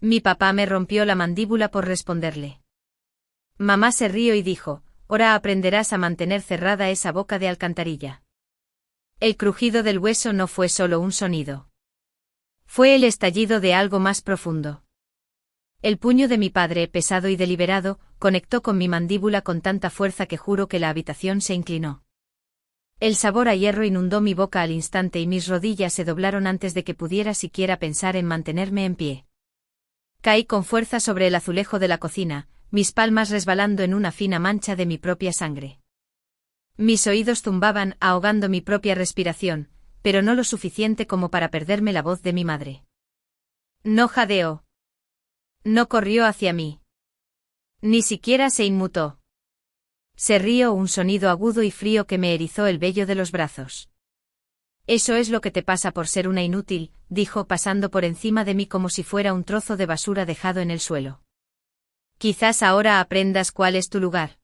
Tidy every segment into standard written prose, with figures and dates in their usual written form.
Mi papá me rompió la mandíbula por responderle. Mamá se rió y dijo, ahora aprenderás a mantener cerrada esa boca de alcantarilla. El crujido del hueso no fue solo un sonido. Fue el estallido de algo más profundo. El puño de mi padre, pesado y deliberado, conectó con mi mandíbula con tanta fuerza que juro que la habitación se inclinó. El sabor a hierro inundó mi boca al instante y mis rodillas se doblaron antes de que pudiera siquiera pensar en mantenerme en pie. Caí con fuerza sobre el azulejo de la cocina, mis palmas resbalando en una fina mancha de mi propia sangre. Mis oídos zumbaban, ahogando mi propia respiración, pero no lo suficiente como para perderme la voz de mi madre. No jadeó. No corrió hacia mí. Ni siquiera se inmutó. Se rió, un sonido agudo y frío que me erizó el vello de los brazos. Eso es lo que te pasa por ser una inútil, dijo pasando por encima de mí como si fuera un trozo de basura dejado en el suelo. Quizás ahora aprendas cuál es tu lugar.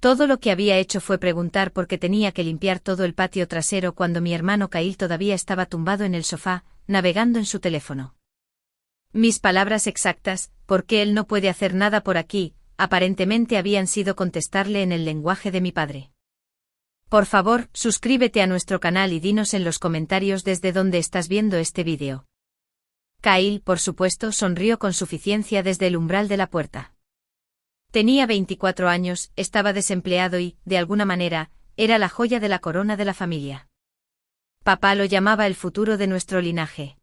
Todo lo que había hecho fue preguntar por qué tenía que limpiar todo el patio trasero cuando mi hermano Kyle todavía estaba tumbado en el sofá, navegando en su teléfono. Mis palabras exactas, ¿por qué él no puede hacer nada por aquí?, aparentemente habían sido contestarle en el lenguaje de mi padre. Por favor, suscríbete a nuestro canal y dinos en los comentarios desde dónde estás viendo este vídeo. Kyle, por supuesto, sonrió con suficiencia desde el umbral de la puerta. Tenía 24 años, estaba desempleado y, de alguna manera, era la joya de la corona de la familia. Papá lo llamaba el futuro de nuestro linaje.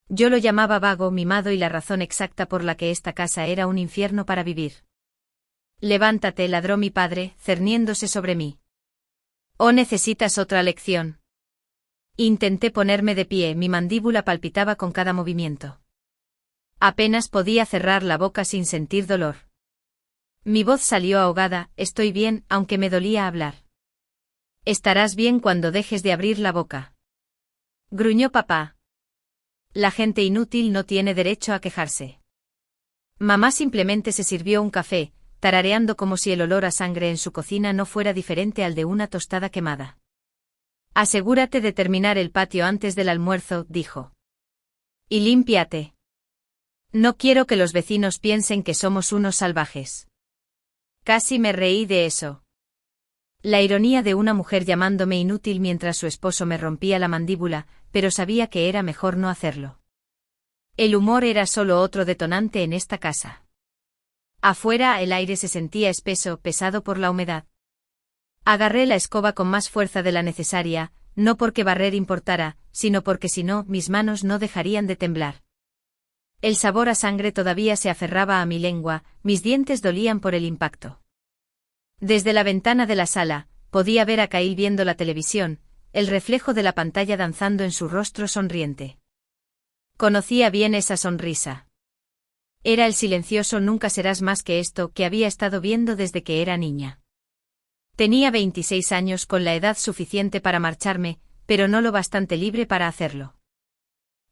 Yo lo llamaba vago, mimado y la razón exacta por la que esta casa era un infierno para vivir. Levántate, ladró mi padre, cerniéndose sobre mí. ¿O necesitas otra lección? Intenté ponerme de pie, mi mandíbula palpitaba con cada movimiento. Apenas podía cerrar la boca sin sentir dolor. Mi voz salió ahogada, estoy bien, aunque me dolía hablar. Estarás bien cuando dejes de abrir la boca. Gruñó papá. La gente inútil no tiene derecho a quejarse. Mamá simplemente se sirvió un café, tarareando como si el olor a sangre en su cocina no fuera diferente al de una tostada quemada. Asegúrate de terminar el patio antes del almuerzo, dijo. Y límpiate. No quiero que los vecinos piensen que somos unos salvajes. Casi me reí de eso. La ironía de una mujer llamándome inútil mientras su esposo me rompía la mandíbula, pero sabía que era mejor no hacerlo. El humor era solo otro detonante en esta casa. Afuera el aire se sentía espeso, pesado por la humedad. Agarré la escoba con más fuerza de la necesaria, no porque barrer importara, sino porque si no, mis manos no dejarían de temblar. El sabor a sangre todavía se aferraba a mi lengua, mis dientes dolían por el impacto. Desde la ventana de la sala, podía ver a Kyle viendo la televisión, el reflejo de la pantalla danzando en su rostro sonriente. Conocía bien esa sonrisa. Era el silencioso nunca serás más que esto que había estado viendo desde que era niña. Tenía 26 años con la edad suficiente para marcharme, pero no lo bastante libre para hacerlo.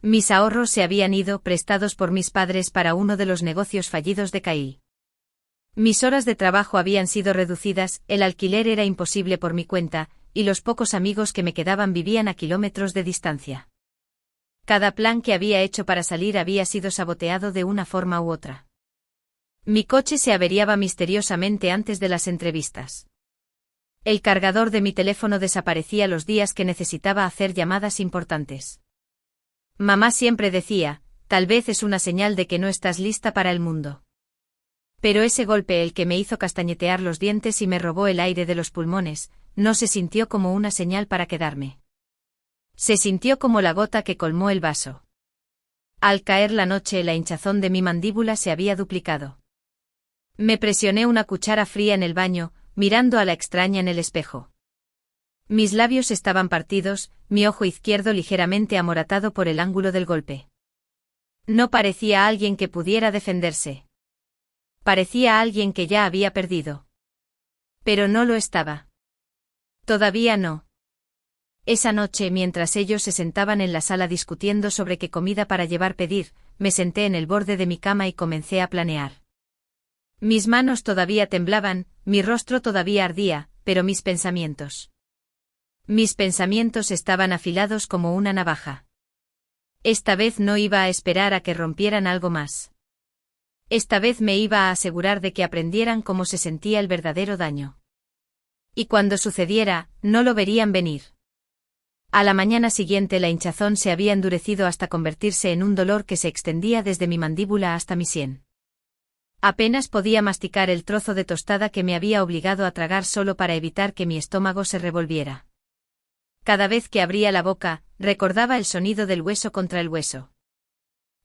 Mis ahorros se habían ido prestados por mis padres para uno de los negocios fallidos de Kyle. Mis horas de trabajo habían sido reducidas, el alquiler era imposible por mi cuenta, y los pocos amigos que me quedaban vivían a kilómetros de distancia. Cada plan que había hecho para salir había sido saboteado de una forma u otra. Mi coche se averiaba misteriosamente antes de las entrevistas. El cargador de mi teléfono desaparecía los días que necesitaba hacer llamadas importantes. Mamá siempre decía, tal vez es una señal de que no estás lista para el mundo. Pero ese golpe, el que me hizo castañetear los dientes y me robó el aire de los pulmones, no se sintió como una señal para quedarme. Se sintió como la gota que colmó el vaso. Al caer la noche, la hinchazón de mi mandíbula se había duplicado. Me presioné una cuchara fría en el baño, mirando a la extraña en el espejo. Mis labios estaban partidos, mi ojo izquierdo ligeramente amoratado por el ángulo del golpe. No parecía alguien que pudiera defenderse. Parecía alguien que ya había perdido. Pero no lo estaba. Todavía no. Esa noche, mientras ellos se sentaban en la sala discutiendo sobre qué comida para llevar pedir, me senté en el borde de mi cama y comencé a planear. Mis manos todavía temblaban, mi rostro todavía ardía, pero mis pensamientos estaban afilados como una navaja. Esta vez no iba a esperar a que rompieran algo más. Esta vez me iba a asegurar de que aprendieran cómo se sentía el verdadero daño. Y cuando sucediera, no lo verían venir. A la mañana siguiente la hinchazón se había endurecido hasta convertirse en un dolor que se extendía desde mi mandíbula hasta mi sien. Apenas podía masticar el trozo de tostada que me había obligado a tragar solo para evitar que mi estómago se revolviera. Cada vez que abría la boca, recordaba el sonido del hueso contra el hueso.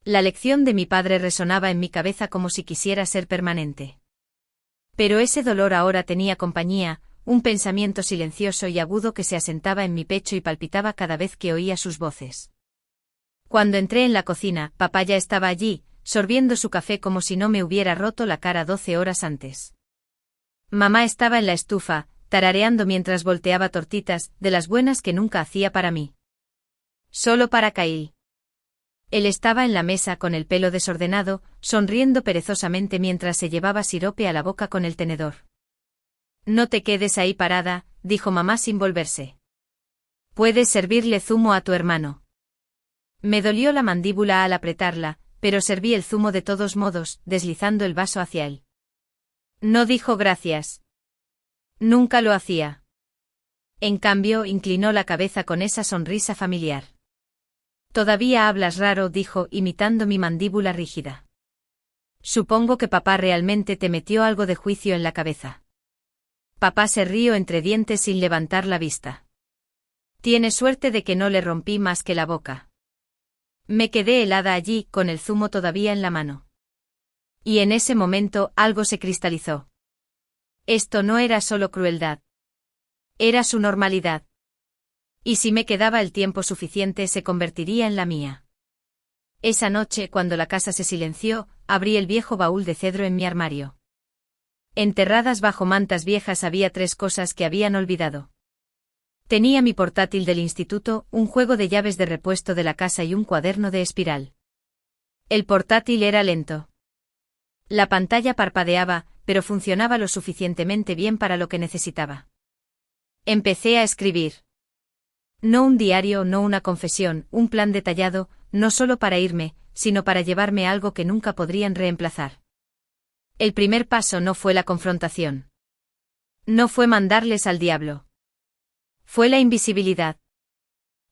La lección de mi padre resonaba en mi cabeza como si quisiera ser permanente. Pero ese dolor ahora tenía compañía, un pensamiento silencioso y agudo que se asentaba en mi pecho y palpitaba cada vez que oía sus voces. Cuando entré en la cocina, papá ya estaba allí, sorbiendo su café como si no me hubiera roto la cara 12 horas antes. Mamá estaba en la estufa, tarareando mientras volteaba tortitas, de las buenas que nunca hacía para mí. Solo para Kyle. Él estaba en la mesa con el pelo desordenado, sonriendo perezosamente mientras se llevaba sirope a la boca con el tenedor. No te quedes ahí parada, dijo mamá sin volverse. Puedes servirle zumo a tu hermano. Me dolió la mandíbula al apretarla, pero serví el zumo de todos modos, deslizando el vaso hacia él. No dijo gracias. Nunca lo hacía. En cambio, inclinó la cabeza con esa sonrisa familiar. Todavía hablas raro, dijo, imitando mi mandíbula rígida. Supongo que papá realmente te metió algo de juicio en la cabeza. Papá se rió entre dientes sin levantar la vista. Tienes suerte de que no le rompí más que la boca. Me quedé helada allí, con el zumo todavía en la mano. Y en ese momento, algo se cristalizó. Esto no era solo crueldad. Era su normalidad. Y si me quedaba el tiempo suficiente, se convertiría en la mía. Esa noche, cuando la casa se silenció, abrí el viejo baúl de cedro en mi armario. Enterradas bajo mantas viejas había 3 cosas que habían olvidado. Tenía mi portátil del instituto, un juego de llaves de repuesto de la casa y un cuaderno de espiral. El portátil era lento. La pantalla parpadeaba, pero funcionaba lo suficientemente bien para lo que necesitaba. Empecé a escribir. No un diario, no una confesión, un plan detallado, no solo para irme, sino para llevarme algo que nunca podrían reemplazar. El primer paso no fue la confrontación. No fue mandarles al diablo. Fue la invisibilidad.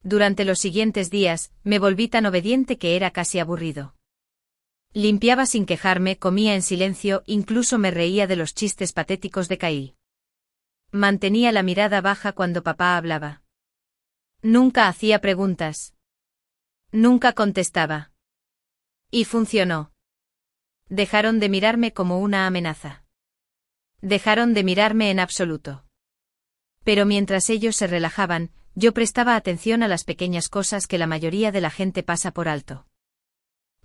Durante los siguientes días, me volví tan obediente que era casi aburrido. Limpiaba sin quejarme, comía en silencio, incluso me reía de los chistes patéticos de Kyle. Mantenía la mirada baja cuando papá hablaba. Nunca hacía preguntas. Nunca contestaba. Y funcionó. Dejaron de mirarme como una amenaza. Dejaron de mirarme en absoluto. Pero mientras ellos se relajaban, yo prestaba atención a las pequeñas cosas que la mayoría de la gente pasa por alto.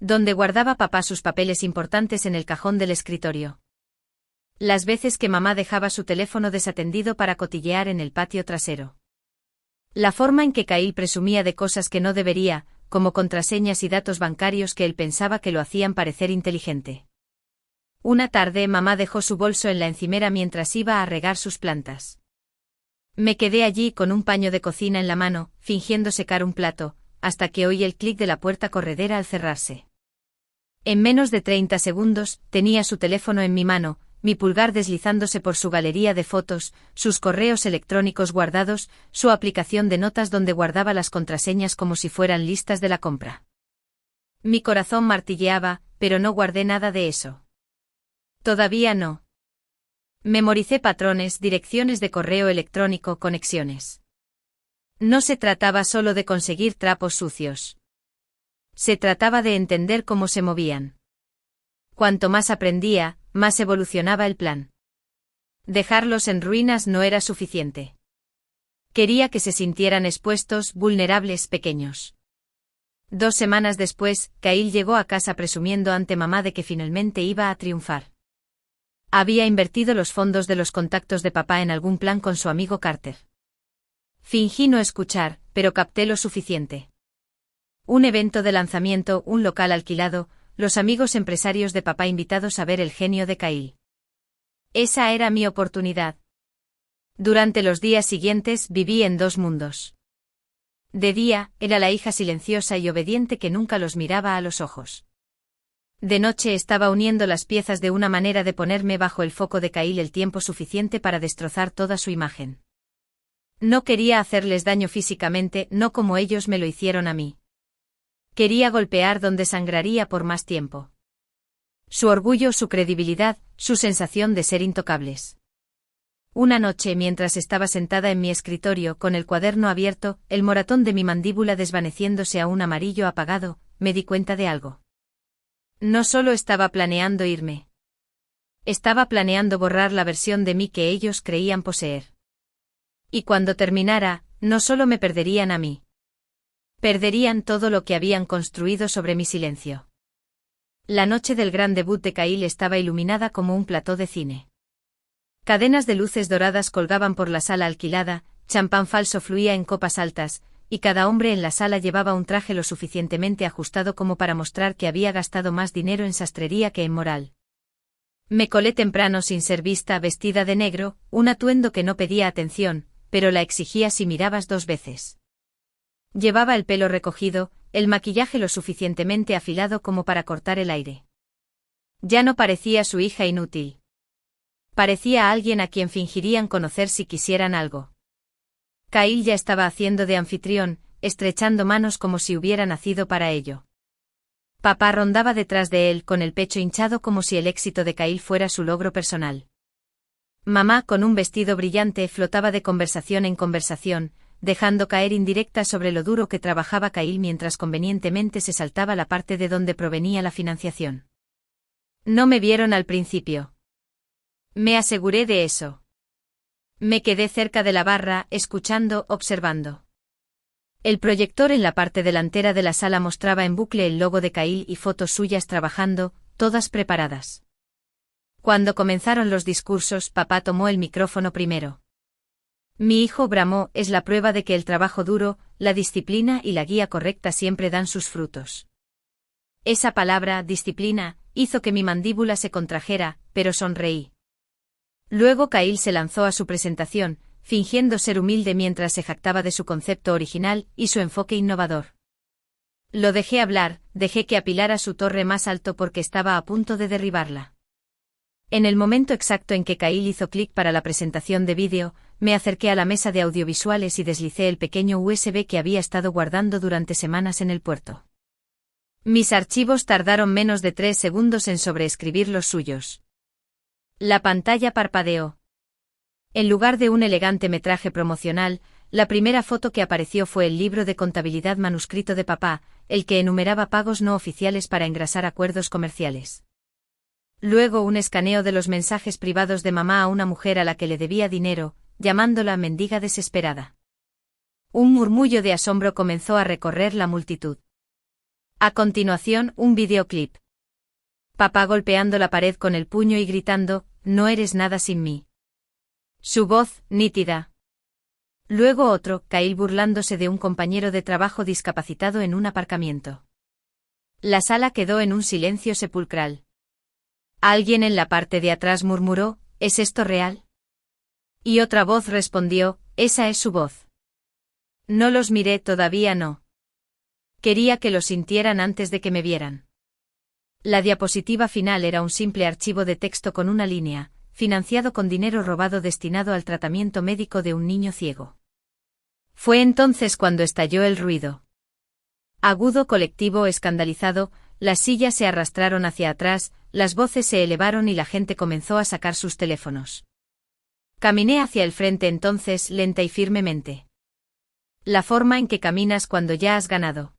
Donde guardaba papá sus papeles importantes en el cajón del escritorio. Las veces que mamá dejaba su teléfono desatendido para cotillear en el patio trasero. La forma en que Kyle presumía de cosas que no debería, como contraseñas y datos bancarios que él pensaba que lo hacían parecer inteligente. Una tarde mamá dejó su bolso en la encimera mientras iba a regar sus plantas. Me quedé allí con un paño de cocina en la mano, fingiendo secar un plato, hasta que oí el clic de la puerta corredera al cerrarse. En menos de 30 segundos, tenía su teléfono en mi mano, mi pulgar deslizándose por su galería de fotos, sus correos electrónicos guardados, su aplicación de notas donde guardaba las contraseñas como si fueran listas de la compra. Mi corazón martilleaba, pero no guardé nada de eso. Todavía no. Memoricé patrones, direcciones de correo electrónico, conexiones. No se trataba solo de conseguir trapos sucios. Se trataba de entender cómo se movían. Cuanto más aprendía, más evolucionaba el plan. Dejarlos en ruinas no era suficiente. Quería que se sintieran expuestos, vulnerables, pequeños. 2 semanas después, Kyle llegó a casa presumiendo ante mamá de que finalmente iba a triunfar. Había invertido los fondos de los contactos de papá en algún plan con su amigo Carter. Fingí no escuchar, pero capté lo suficiente. Un evento de lanzamiento, un local alquilado, los amigos empresarios de papá invitados a ver el genio de Kyle. Esa era mi oportunidad. Durante los días siguientes viví en 2 mundos. De día, era la hija silenciosa y obediente que nunca los miraba a los ojos. De noche estaba uniendo las piezas de una manera de ponerme bajo el foco de Kyle el tiempo suficiente para destrozar toda su imagen. No quería hacerles daño físicamente, no como ellos me lo hicieron a mí. Quería golpear donde sangraría por más tiempo. Su orgullo, su credibilidad, su sensación de ser intocables. Una noche, mientras estaba sentada en mi escritorio con el cuaderno abierto, el moratón de mi mandíbula desvaneciéndose a un amarillo apagado, me di cuenta de algo. No solo estaba planeando irme. Estaba planeando borrar la versión de mí que ellos creían poseer. Y cuando terminara, no solo me perderían a mí. Perderían todo lo que habían construido sobre mi silencio. La noche del gran debut de Kyle estaba iluminada como un plató de cine. Cadenas de luces doradas colgaban por la sala alquilada, champán falso fluía en copas altas, y cada hombre en la sala llevaba un traje lo suficientemente ajustado como para mostrar que había gastado más dinero en sastrería que en moral. Me colé temprano sin ser vista, vestida de negro, un atuendo que no pedía atención, pero la exigía si mirabas 2 veces. Llevaba el pelo recogido, el maquillaje lo suficientemente afilado como para cortar el aire. Ya no parecía su hija inútil. Parecía a alguien a quien fingirían conocer si quisieran algo. Kyle ya estaba haciendo de anfitrión, estrechando manos como si hubiera nacido para ello. Papá rondaba detrás de él con el pecho hinchado como si el éxito de Kyle fuera su logro personal. Mamá, con un vestido brillante, flotaba de conversación en conversación, dejando caer indirectas sobre lo duro que trabajaba Kyle mientras convenientemente se saltaba la parte de donde provenía la financiación. No me vieron al principio. Me aseguré de eso. Me quedé cerca de la barra, escuchando, observando. El proyector en la parte delantera de la sala mostraba en bucle el logo de Kyle y fotos suyas trabajando, todas preparadas. Cuando comenzaron los discursos, papá tomó el micrófono primero. Mi hijo bramó, es la prueba de que el trabajo duro, la disciplina y la guía correcta siempre dan sus frutos. Esa palabra, disciplina, hizo que mi mandíbula se contrajera, pero sonreí. Luego Kyle se lanzó a su presentación, fingiendo ser humilde mientras se jactaba de su concepto original y su enfoque innovador. Lo dejé hablar, dejé que apilara su torre más alto porque estaba a punto de derribarla. En el momento exacto en que Kyle hizo clic para la presentación de vídeo, me acerqué a la mesa de audiovisuales y deslicé el pequeño USB que había estado guardando durante semanas en el puerto. Mis archivos tardaron menos de 3 segundos en sobreescribir los suyos. La pantalla parpadeó. En lugar de un elegante metraje promocional, la primera foto que apareció fue el libro de contabilidad manuscrito de papá, el que enumeraba pagos no oficiales para engrasar acuerdos comerciales. Luego un escaneo de los mensajes privados de mamá a una mujer a la que le debía dinero, llamándola mendiga desesperada. Un murmullo de asombro comenzó a recorrer la multitud. A continuación, un videoclip. Papá golpeando la pared con el puño y gritando, «No eres nada sin mí». Su voz, nítida. Luego otro, Kyle burlándose de un compañero de trabajo discapacitado en un aparcamiento. La sala quedó en un silencio sepulcral. Alguien en la parte de atrás murmuró, ¿es esto real? Y otra voz respondió, esa es su voz. No los miré, todavía no. Quería que lo sintieran antes de que me vieran. La diapositiva final era un simple archivo de texto con una línea, financiado con dinero robado destinado al tratamiento médico de un niño ciego. Fue entonces cuando estalló el ruido. Agudo, colectivo, escandalizado, las sillas se arrastraron hacia atrás, las voces se elevaron y la gente comenzó a sacar sus teléfonos. Caminé hacia el frente entonces, lenta y firmemente. La forma en que caminas cuando ya has ganado.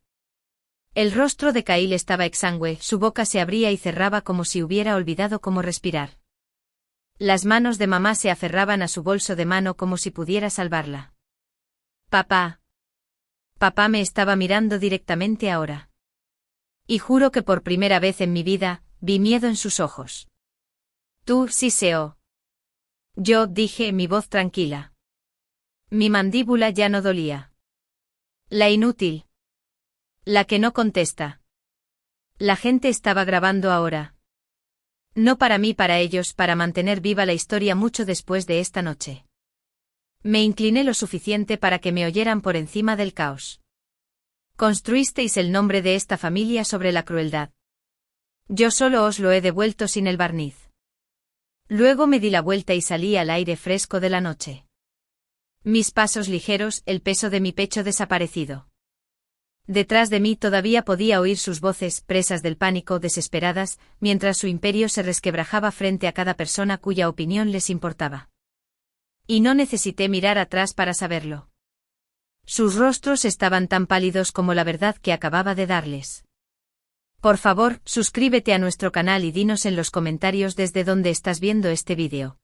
El rostro de Kyle estaba exangüe, su boca se abría y cerraba como si hubiera olvidado cómo respirar. Las manos de mamá se aferraban a su bolso de mano como si pudiera salvarla. Papá. Papá me estaba mirando directamente ahora. Y juro que por primera vez en mi vida, vi miedo en sus ojos. Tú, sí seo. Yo, dije, mi voz tranquila. Mi mandíbula ya no dolía. La inútil. La que no contesta. La gente estaba grabando ahora. No para mí, para ellos, para mantener viva la historia mucho después de esta noche. Me incliné lo suficiente para que me oyeran por encima del caos. Construisteis el nombre de esta familia sobre la crueldad. Yo solo os lo he devuelto sin el barniz. Luego me di la vuelta y salí al aire fresco de la noche. Mis pasos ligeros, el peso de mi pecho desaparecido. Detrás de mí todavía podía oír sus voces, presas del pánico, desesperadas, mientras su imperio se resquebrajaba frente a cada persona cuya opinión les importaba. Y no necesité mirar atrás para saberlo. Sus rostros estaban tan pálidos como la verdad que acababa de darles. Por favor, suscríbete a nuestro canal y dinos en los comentarios desde dónde estás viendo este vídeo.